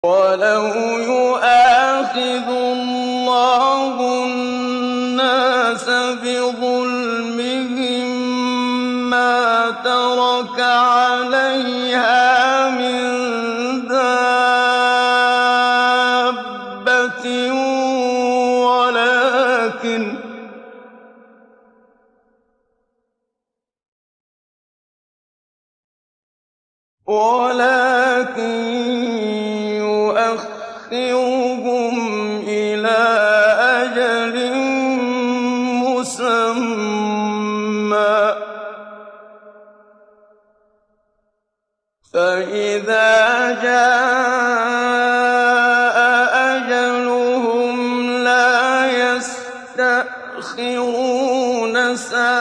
وَلَوْ يُؤَاخِذُ اللَّهُ النَّاسَ بِظُلْمِهِم مَّا تَرَكَ عَلَيْهَا مِن دَابَّةٍ وَلَٰكِن يُؤَخِّرُهُمْ إِلَىٰ أَجَلٍ مُّسَمًّى ۖ فَإِذَا جَاءَ أَجَلُهُمْ لَا يَسْتَأْخِرُونَ سَاعَةً